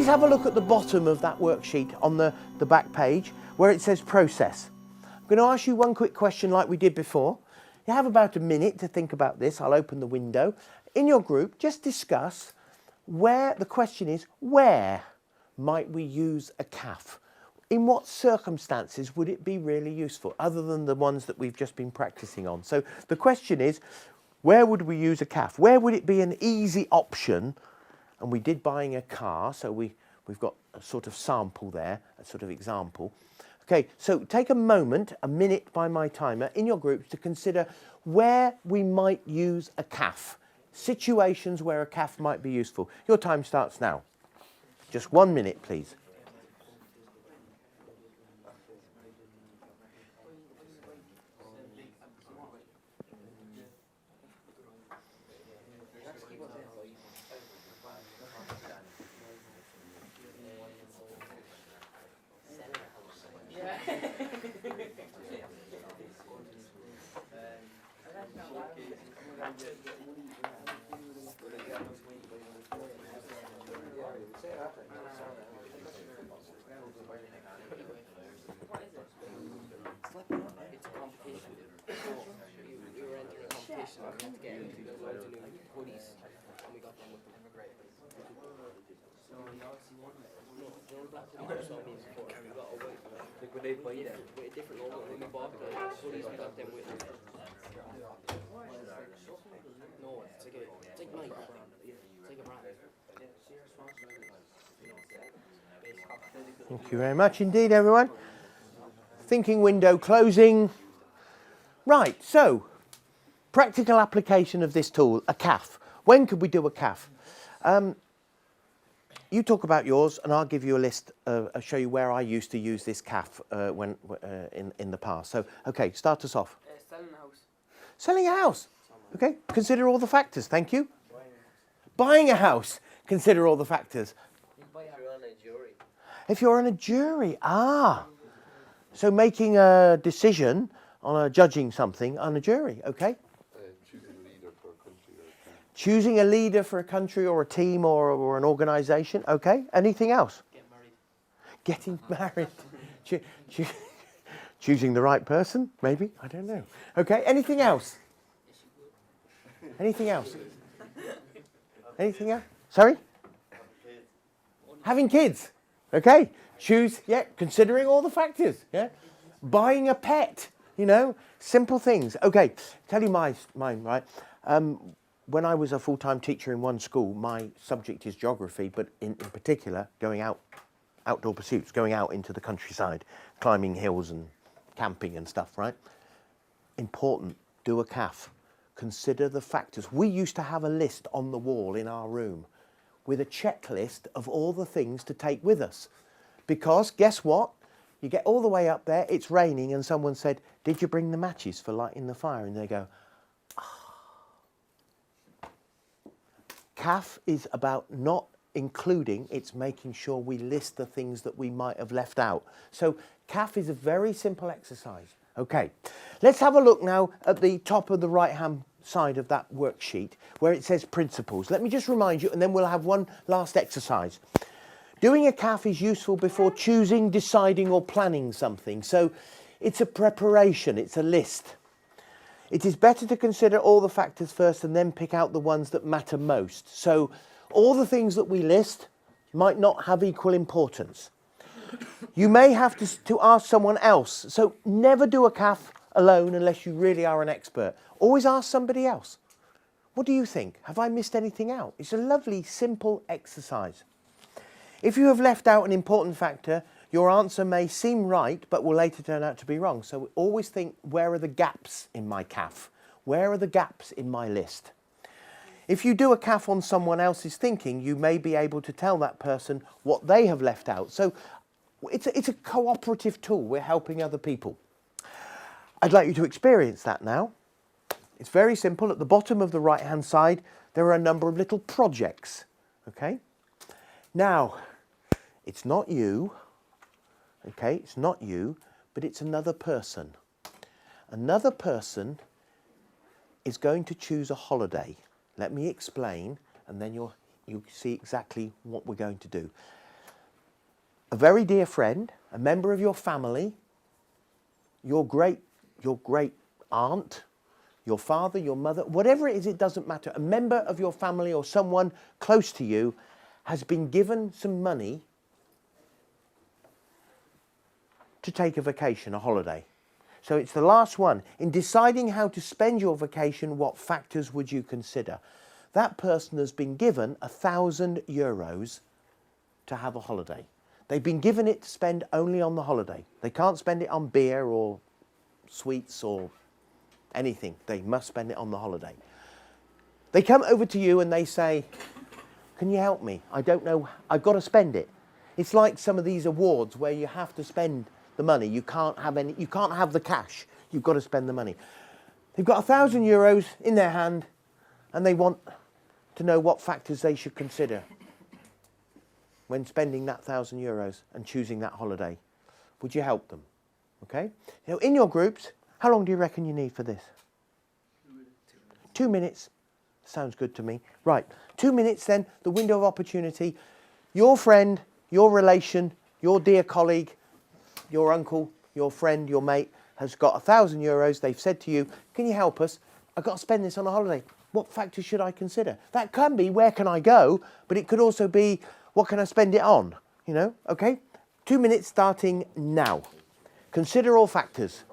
please have a look at the bottom of that worksheet on the back page where it says process. I'm going to ask you one quick question like we did before. You have about a minute to think about this. I'll open the window. In your group, just discuss the question is, where might we use a CAF? In what circumstances would it be really useful, other than the ones that we've just been practicing on? So the question is, where would we use a CAF? Where would it be an easy option? And we did buying a car, so we've got a sort of sample there, a sort of example. Okay, so take a moment, a minute by my timer, in your groups to consider where we might use a CAF. Situations where a CAF might be useful. Your time starts now. Just 1 minute, please. It's a competition. We were entering a competition and we had to get loads of new hoodies and we got them with them. With a different logo and we bought the hoodies we got them with. No, it's like Nike. It's like a brand. Thank you very much indeed, everyone. Thinking window closing. Right, so practical application of this tool, a CAF. When could we do a CAF? You talk about yours, and I'll give you a list. I'll show you where I used to use this CAF in the past. So, okay, start us off. Selling a house. Selling a house. Okay, consider all the factors. Thank you. Buying a house. Consider all the factors. If you're on a jury. If you're on a jury, so making a decision on judging something on a jury, okay? Choosing a leader for a country or a team or an organisation, okay? Anything else? Getting married. Choosing the right person, maybe? I don't know. Okay, anything else? Anything else? Anything else? Sorry? Having kids. Okay. Considering all the factors. Yeah. Buying a pet. Simple things. Okay. Tell you mine, right? When I was a full-time teacher in one school, my subject is geography, but in particular, outdoor pursuits, going out into the countryside, climbing hills and camping and stuff, right? Important. Do a CAF. Consider the factors. We used to have a list on the wall in our room with a checklist of all the things to take with us. Because, guess what? You get all the way up there, it's raining, and someone said, "Did you bring the matches for lighting the fire?" And they go, CAF is about not including, it's making sure we list the things that we might have left out. So CAF is a very simple exercise. Okay, let's have a look now at the top of the right-hand side of that worksheet where it says principles. Let me just remind you, and then we'll have one last exercise. Doing a CAF is useful before choosing, deciding or planning something. So it's a preparation, it's a list. It is better to consider all the factors first and then pick out the ones that matter most. So all the things that we list might not have equal importance. You may have to ask someone else. So never do a CAF alone unless you really are an expert. Always ask somebody else. What do you think? Have I missed anything out? It's a lovely, simple exercise. If you have left out an important factor, your answer may seem right, but will later turn out to be wrong. So always think, where are the gaps in my CAF? Where are the gaps in my list? If you do a CAF on someone else's thinking, you may be able to tell that person what they have left out. So it's a cooperative tool. We're helping other people. I'd like you to experience that now. It's very simple. At the bottom of the right-hand side, there are a number of little projects. Okay? Now, it's not you. Okay? It's not you, but it's another person. Another person is going to choose a holiday. Let me explain, and then you'll see exactly what we're going to do. a very dear friend, a member of your family, your great aunt, your father, your mother, whatever it is, it doesn't matter. A member of your family or someone close to you has been given some money to take a vacation, a holiday. So it's the last one. In deciding how to spend your vacation, what factors would you consider? That person has been given €1,000 to have a holiday. They've been given it to spend only on the holiday. They can't spend it on beer or sweets or anything. They must spend it on the holiday. They come over to you and they say, can you help me? I don't know, I've got to spend it. It's like some of these awards where you have to spend the money. You can't have the cash. You've got to spend the money. They've got €1,000 in their hand and they want to know what factors they should consider when spending that €1,000 and choosing that holiday. Would you help them? Okay? Now, in your groups, how long do you reckon you need for this? 2 minutes. Sounds good to me. Right, 2 minutes then, the window of opportunity. Your friend, your relation, your dear colleague, your uncle, your friend, your mate has got €1,000. They've said to you, can you help us? I've got to spend this on a holiday. What factors should I consider? That can be, where can I go? But it could also be, what can I spend it on? You know, okay? 2 minutes starting now. Consider all factors.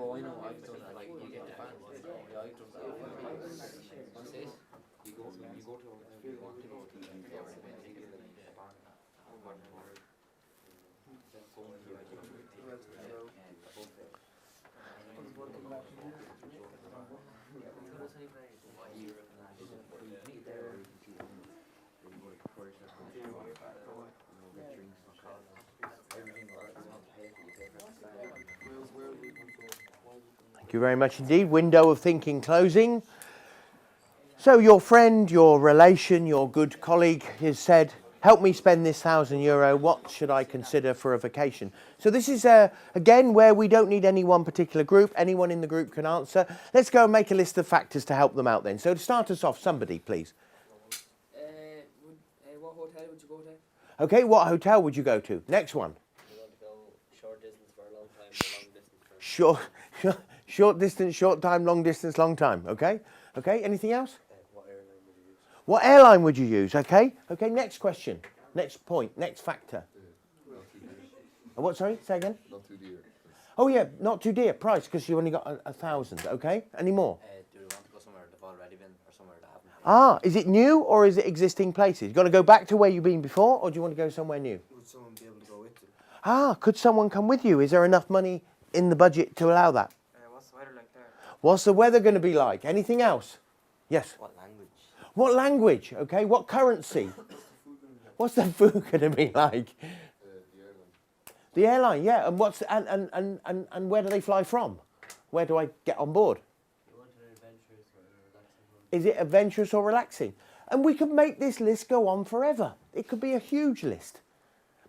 Oh, I know, I've done that, like, you get the fans, yeah, I've done that. What's this? You go to, if you want to go to the Thank you very much indeed. Window of thinking closing. So your friend, your relation, your good colleague has said, help me spend this €1,000. What should I consider for a vacation? So this is, again, where we don't need any one particular group. Anyone in the group can answer. Let's go and make a list of factors to help them out then. So to start us off, somebody, please. What hotel would you go to? Okay, what hotel would you go to? Next one. You want to go short distance for a long time, or long distance for Short distance, short time, long distance, long time. Okay? Okay, anything else? What airline would you use? Okay? Okay, next question. Next point. Next factor. What, sorry? Say again? Not too dear. Oh, yeah, not too dear. Price, because you only got 1,000. Okay? Any more? do we want to go somewhere they've already been, or somewhere that haven't? Ah, is it new or is it existing places? You got to go back to where you've been before, or do you want to go somewhere new? Would someone be able to go with you? Ah, could someone come with you? Is there enough money in the budget to allow that? What's the weather like there? What's the weather going to be like? Anything else? Yes. What language? What language? Okay. What currency? What's the food going to be like? The airline, yeah. And what's and where do they fly from? Where do I get on board? Is it adventurous or relaxing? And we could make this list go on forever. It could be a huge list.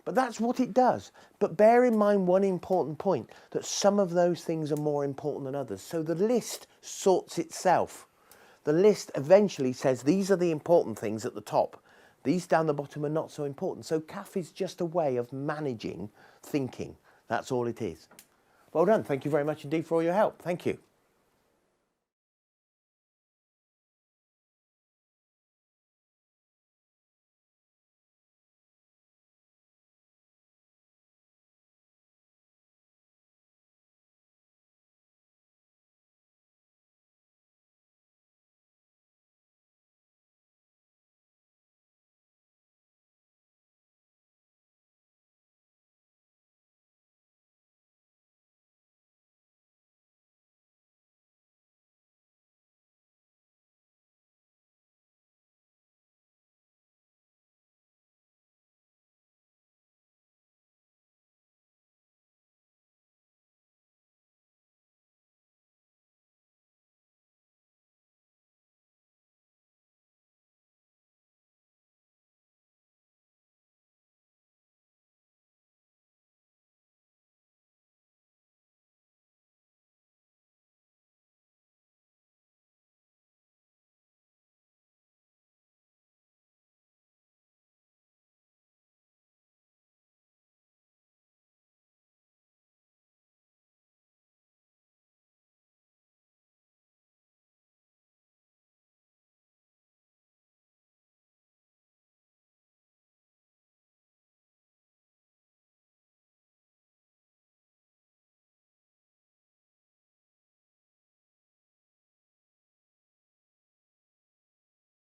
But that's what it does. But bear in mind one important point, that some of those things are more important than others. So the list sorts itself. The list eventually says these are the important things at the top. These down the bottom are not so important. So CAF is just a way of managing thinking. That's all it is. Well done. Thank you very much indeed for all your help. Thank you.